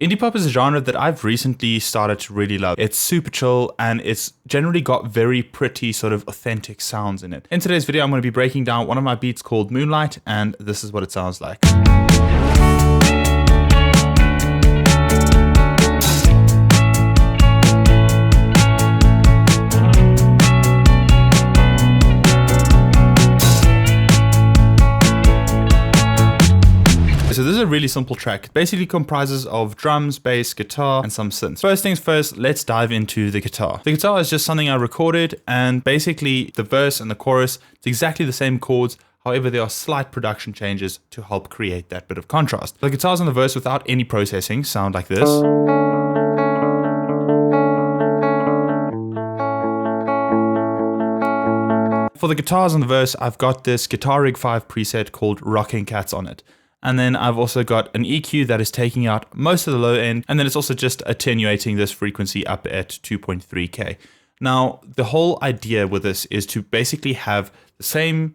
Indie pop is a genre that I've recently started to really love. It's super chill and it's generally got very pretty sort of authentic sounds in it. In today's video, I'm going to be breaking down one of my beats called Moonlight, and this is what it sounds like. So this is a really simple track. It basically comprises of drums, bass, guitar, and some synths. First things first, let's dive into the guitar. The guitar is just something I recorded, and basically the verse and the chorus, it's exactly the same chords. However, there are slight production changes to help create that bit of contrast. The guitars on the verse without any processing sound like this. For the guitars on the verse, I've got this Guitar Rig 5 preset called Rocking Cats on it. And then I've also got an EQ that is taking out most of the low end, and then it's also just attenuating this frequency up at 2.3K. Now, the whole idea with this is to basically have the same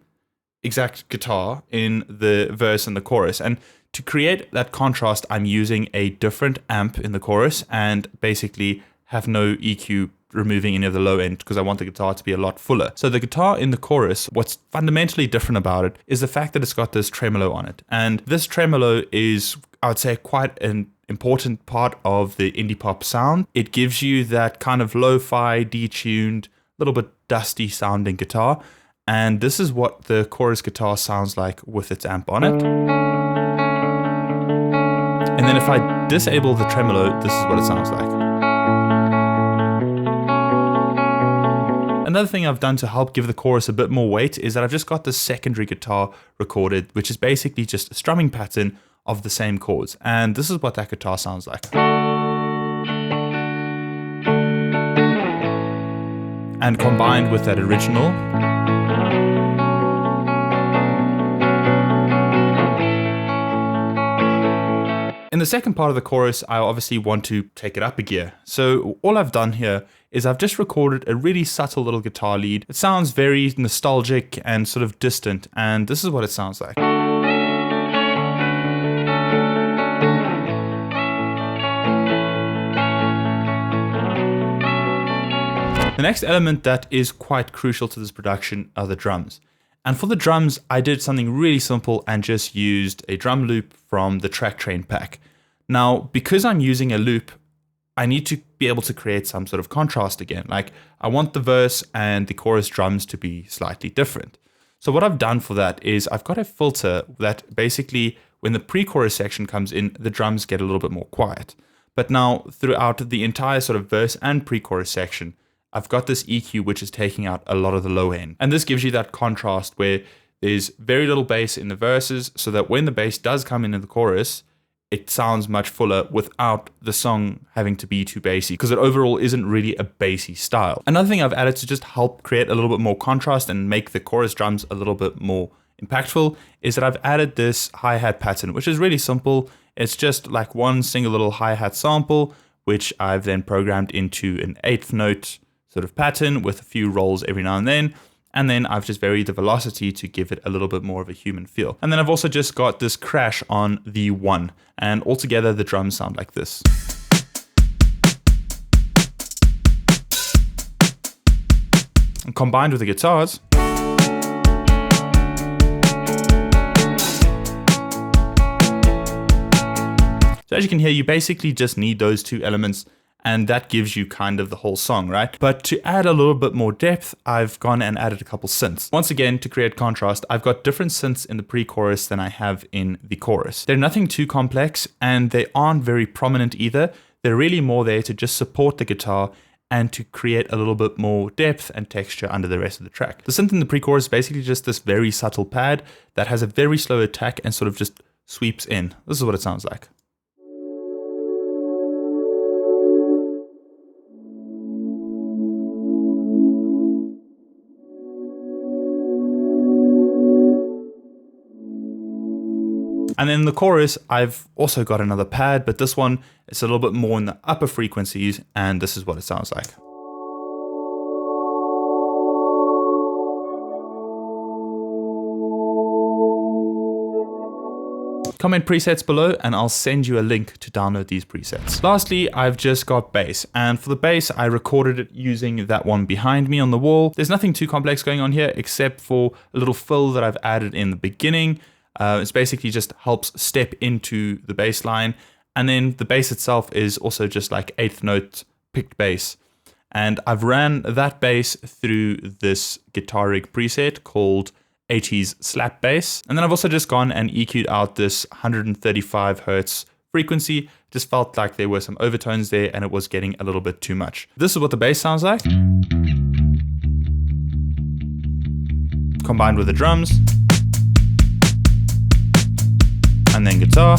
exact guitar in the verse and the chorus. And to create that contrast, I'm using a different amp in the chorus and basically have no EQ removing any of the low end because I want the guitar to be a lot fuller. So the guitar in the chorus, what's fundamentally different about it is the fact that it's got this tremolo on it. And this tremolo is, I would say, quite an important part of the indie pop sound. It gives you that kind of lo-fi, detuned, little bit dusty sounding guitar. And this is what the chorus guitar sounds like with its amp on it. And then if I disable the tremolo, this is what it sounds like. Another thing I've done to help give the chorus a bit more weight is that I've just got this secondary guitar recorded, which is basically just a strumming pattern of the same chords. And this is what that guitar sounds like. And combined with that original, in the second part of the chorus, I obviously want to take it up a gear. So all I've done here is I've just recorded a really subtle little guitar lead. It sounds very nostalgic and sort of distant, and this is what it sounds like. The next element that is quite crucial to this production are the drums. And for the drums, I did something really simple and just used a drum loop from the Track Train pack. Now, because I'm using a loop, I need to be able to create some sort of contrast again. Like, I want the verse and the chorus drums to be slightly different. So what I've done for that is I've got a filter that basically, when the pre-chorus section comes in, the drums get a little bit more quiet. But now, throughout the entire sort of verse and pre-chorus section, I've got this EQ which is taking out a lot of the low end. And this gives you that contrast where there's very little bass in the verses, so that when the bass does come in the chorus, it sounds much fuller without the song having to be too bassy, because it overall isn't really a bassy style. Another thing I've added to just help create a little bit more contrast and make the chorus drums a little bit more impactful is that I've added this hi-hat pattern, which is really simple. It's just like one single little hi-hat sample, which I've then programmed into an 8th note sort of pattern with a few rolls every now and then. And then I've just varied the velocity to give it a little bit more of a human feel. And then I've also just got this crash on the 1. And altogether the drums sound like this. And combined with the guitars, so as you can hear, you basically just need those two elements, and that gives you kind of the whole song, right? But to add a little bit more depth, I've gone and added a couple synths. Once again, to create contrast, I've got different synths in the pre-chorus than I have in the chorus. They're nothing too complex, and they aren't very prominent either. They're really more there to just support the guitar and to create a little bit more depth and texture under the rest of the track. The synth in the pre-chorus is basically just this very subtle pad that has a very slow attack and sort of just sweeps in. This is what it sounds like. And then in the chorus, I've also got another pad, but this one is a little bit more in the upper frequencies, and this is what it sounds like. Comment presets below and I'll send you a link to download these presets. Lastly, I've just got bass, and for the bass, I recorded it using that one behind me on the wall. There's nothing too complex going on here except for a little fill that I've added in the beginning. It's basically just helps step into the bass line. And then the bass itself is also just like 8th note picked bass. And I've ran that bass through this Guitar Rig preset called 80s slap bass. And then I've also just gone and EQ'd out this 135 hertz frequency. Just felt like there were some overtones there and it was getting a little bit too much. This is what the bass sounds like, combined with the drums and then guitar.